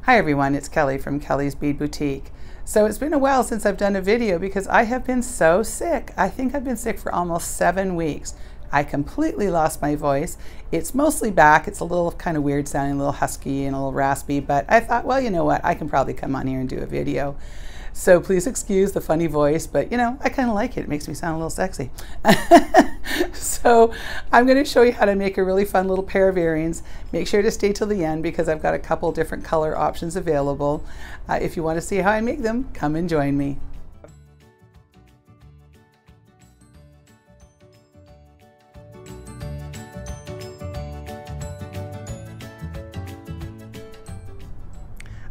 Hi everyone, it's Kelly from Kelly's Bead Boutique. So it's been a while since I've done a video because I have been so sick. I think I've been sick for almost 7 weeks. I completely lost my voice. It's mostly back. It's a little kind of weird sounding, a little husky and a little raspy, but I thought, well, you know what? I can probably come on here and do a video. So please excuse the funny voice, but you know, I kind of like it. It makes me sound a little sexy. So I'm going to show you how to make a really fun little pair of earrings. Make sure to stay till the end because I've got a couple different color options available. If you want to see how I make them, come and join me.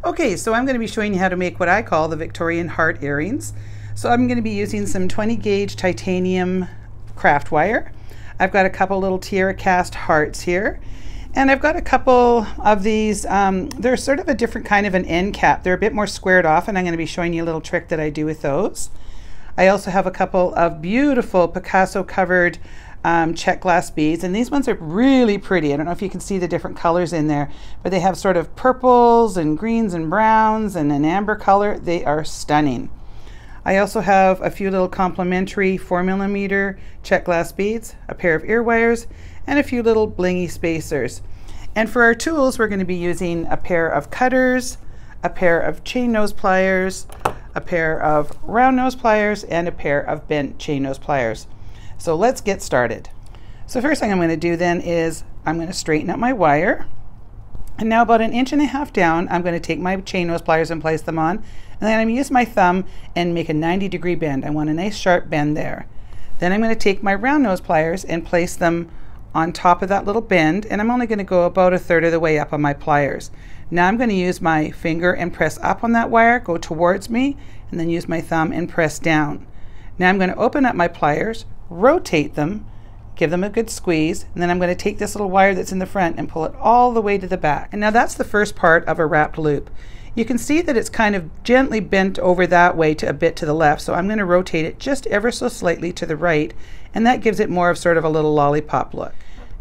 Okay, so I'm going to be showing you how to make what I call the Victorian Heart earrings. So I'm going to be using some 20 gauge titanium craft wire. I've got a couple little tiara cast hearts here, and I've got a couple of these, they're sort of a different kind of an end cap. They're a bit more squared off, and I'm going to be showing you a little trick that I do with those. I also have a couple of beautiful Picasso covered check glass beads, and these ones are really pretty. I don't know if you can see the different colors in there, but they have sort of purples and greens and browns and an amber color. They are stunning. I also have a few little complimentary 4mm check glass beads, a pair of ear wires, and a few little blingy spacers. And for our tools, we're going to be using a pair of cutters, a pair of chain nose pliers, a pair of round nose pliers, and a pair of bent chain nose pliers. So let's get started. So first thing I'm going to do then is I'm going to straighten up my wire. And now about 1.5 inches down, I'm going to take my chain nose pliers and place them on. And then I'm going to use my thumb and make a 90-degree bend. I want a nice sharp bend there. Then I'm going to take my round nose pliers and place them on top of that little bend. And I'm only going to go about 1/3 of the way up on my pliers. Now I'm going to use my finger and press up on that wire, go towards me, and then use my thumb and press down. Now I'm going to open up my pliers, rotate them, give them a good squeeze, and then I'm going to take this little wire that's in the front and pull it all the way to the back. And now that's the first part of a wrapped loop. You can see that it's kind of gently bent over that way to a bit to the left, so I'm going to rotate it just ever so slightly to the right, and that gives it more of sort of a little lollipop look.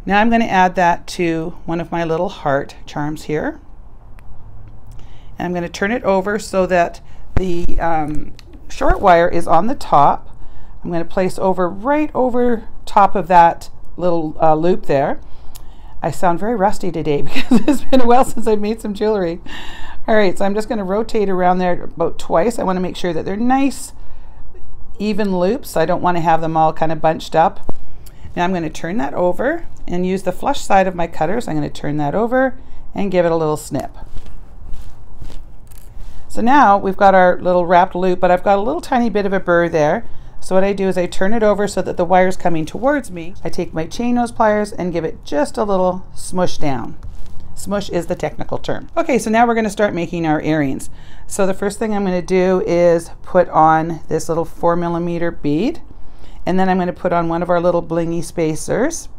Now I'm going to add that to one of my little heart charms here, and I'm going to turn it over so that the short wire is on the top. I'm going to place right over top of that little loop there. I sound very rusty today because it's been a while since I've made some jewelry. All right, so I'm just going to rotate around there about twice. I want to make sure that they're nice, even loops. I don't want to have them all kind of bunched up. Now I'm going to turn that over and use the flush side of my cutters. I'm going to turn that over and give it a little snip. So now we've got our little wrapped loop, but I've got a little tiny bit of a burr there. So what I do is I turn it over so that the wire's coming towards me. I take my chain nose pliers and give it just a little smush down. Smush is the technical term. Okay, so now we're going to start making our earrings. So the first thing I'm going to do is put on this little 4mm bead, and then I'm going to put on one of our little blingy spacers.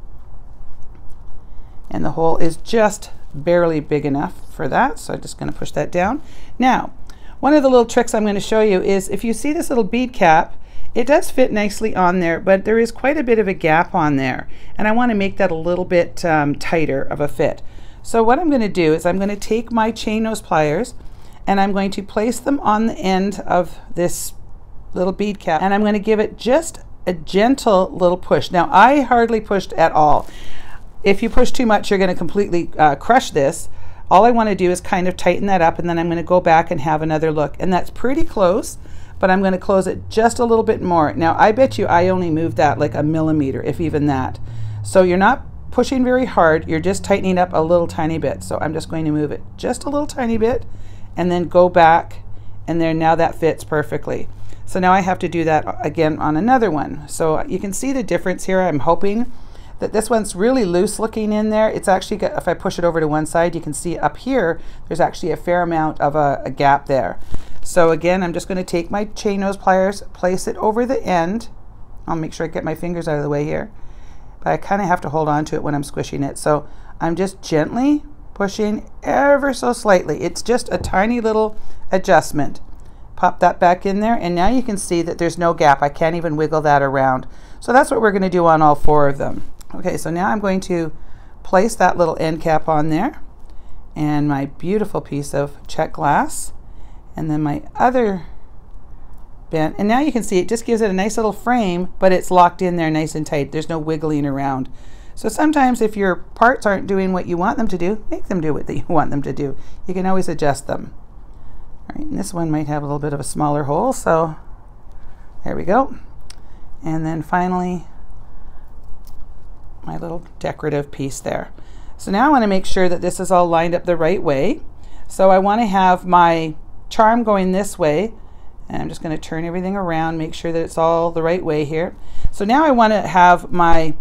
And the hole is just barely big enough for that, so I'm just going to push that down. Now, one of the little tricks I'm going to show you is if you see this little bead cap, it does fit nicely on there, but there is quite a bit of a gap on there, and I want to make that a little bit tighter of a fit. So what I'm going to do is I'm going to take my chain nose pliers and I'm going to place them on the end of this little bead cap, and I'm going to give it just a gentle little push. Now I hardly pushed at all. If you push too much, you're going to completely crush this. All I want to do is kind of tighten that up, and then I'm going to go back and have another look, and that's pretty close. But I'm going to close it just a little bit more. Now I bet you I only moved that like 1 millimeter, if even that. So you're not pushing very hard, you're just tightening up a little tiny bit. So I'm just going to move it just a little tiny bit and then go back, and there, now that fits perfectly. So now I have to do that again on another one. So you can see the difference here. I'm hoping that this one's really loose looking in there. It's actually got, if I push it over to one side, you can see up here there's actually a fair amount of a gap there. So again, I'm just going to take my chain nose pliers, place it over the end. I'll make sure I get my fingers out of the way here, but I kind of have to hold on to it when I'm squishing it. So I'm just gently pushing ever so slightly. It's just a tiny little adjustment. Pop that back in there, and now you can see that there's no gap. I can't even wiggle that around. So that's what we're going to do on all 4 of them. Okay, so now I'm going to place that little end cap on there, and my beautiful piece of check glass, and then my other bent. And now you can see it just gives it a nice little frame, but it's locked in there nice and tight. There's no wiggling around. So sometimes if your parts aren't doing what you want them to do, make them do what you want them to do. You can always adjust them. All right, and this one might have a little bit of a smaller hole, so there we go. And then finally, my little decorative piece there. So now I want to make sure that this is all lined up the right way. So I want to have my charm going this way, and I'm just going to turn everything around, make sure that it's all the right way here. So now I want to have my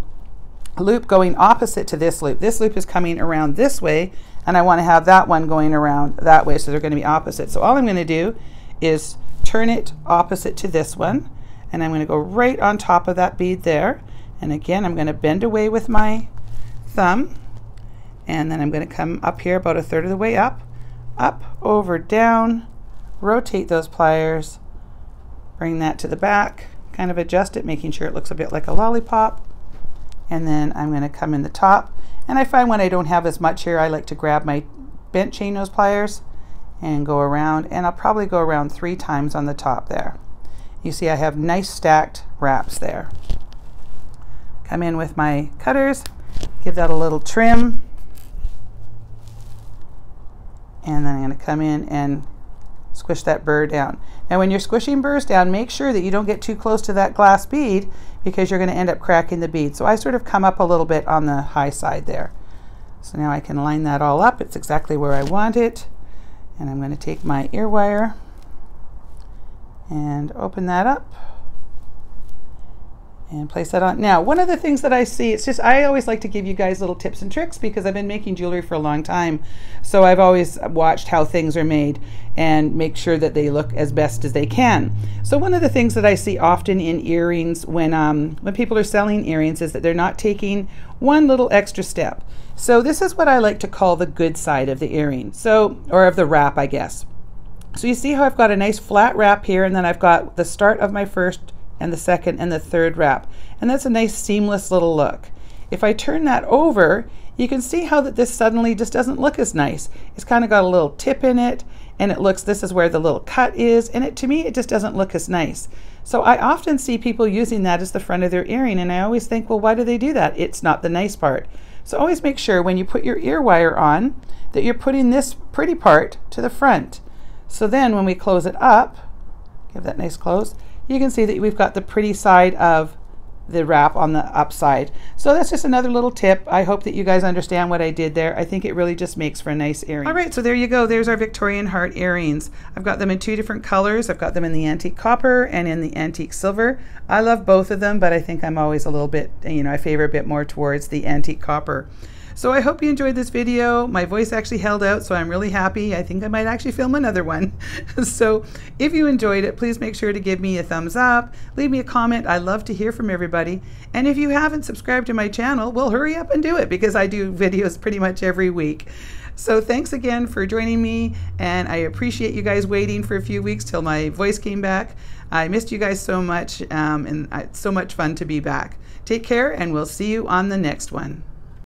loop going opposite to this loop. This loop is coming around this way, and I want to have that one going around that way, so they're going to be opposite. So all I'm going to do is turn it opposite to this one, and I'm going to go right on top of that bead there. And again, I'm going to bend away with my thumb, and then I'm going to come up here about 1/3 of the way up, over, down, rotate those pliers, bring that to the back, kind of adjust it, making sure it looks a bit like a lollipop. And then I'm going to come in the top. And I find when I don't have as much here, I like to grab my bent chain nose pliers and go around, and I'll probably go around 3 times on the top there. You see I have nice stacked wraps there. Come in with my cutters, give that a little trim, and then I'm going to come in and squish that burr down. Now when you're squishing burrs down, make sure that you don't get too close to that glass bead, because you're going to end up cracking the bead. So I sort of come up a little bit on the high side there. So now I can line that all up. It's exactly where I want it. And I'm going to take my ear wire and open that up and place that on. Now, one of the things that I see, it's just, I always like to give you guys little tips and tricks because I've been making jewelry for a long time. So I've always watched how things are made and make sure that they look as best as they can. So one of the things that I see often in earrings when people are selling earrings is that they're not taking one little extra step. So this is what I like to call the good side of the earring. So, or of the wrap, I guess. So you see how I've got a nice flat wrap here, and then I've got the start of my first and the second and the third wrap, and that's a nice seamless little look. If I turn that over, you can see how that this suddenly just doesn't look as nice. It's kind of got a little tip in it, and it looks, this is where the little cut is, and to me it just doesn't look as nice. So I often see people using that as the front of their earring, and I always think, well, why do they do that? It's not the nice part. So always make sure when you put your ear wire on that you're putting this pretty part to the front. So then when we close it up, give that nice close, you can see that we've got the pretty side of the wrap on the upside. So that's just another little tip. I hope that you guys understand what I did there. I think it really just makes for a nice earring. All right, so there you go. There's our Victorian Heart earrings. I've got them in 2 different colors. I've got them in the antique copper and in the antique silver. I love both of them, but I think I'm always a little bit, you know, I favor a bit more towards the antique copper. So I hope you enjoyed this video. My voice actually held out, so I'm really happy. I think I might actually film another one. So if you enjoyed it, please make sure to give me a thumbs up, leave me a comment. I love to hear from everybody. And if you haven't subscribed to my channel, well, hurry up and do it, because I do videos pretty much every week. So thanks again for joining me, and I appreciate you guys waiting for a few weeks till my voice came back. I missed you guys so much, and it's so much fun to be back. Take care, and we'll see you on the next one.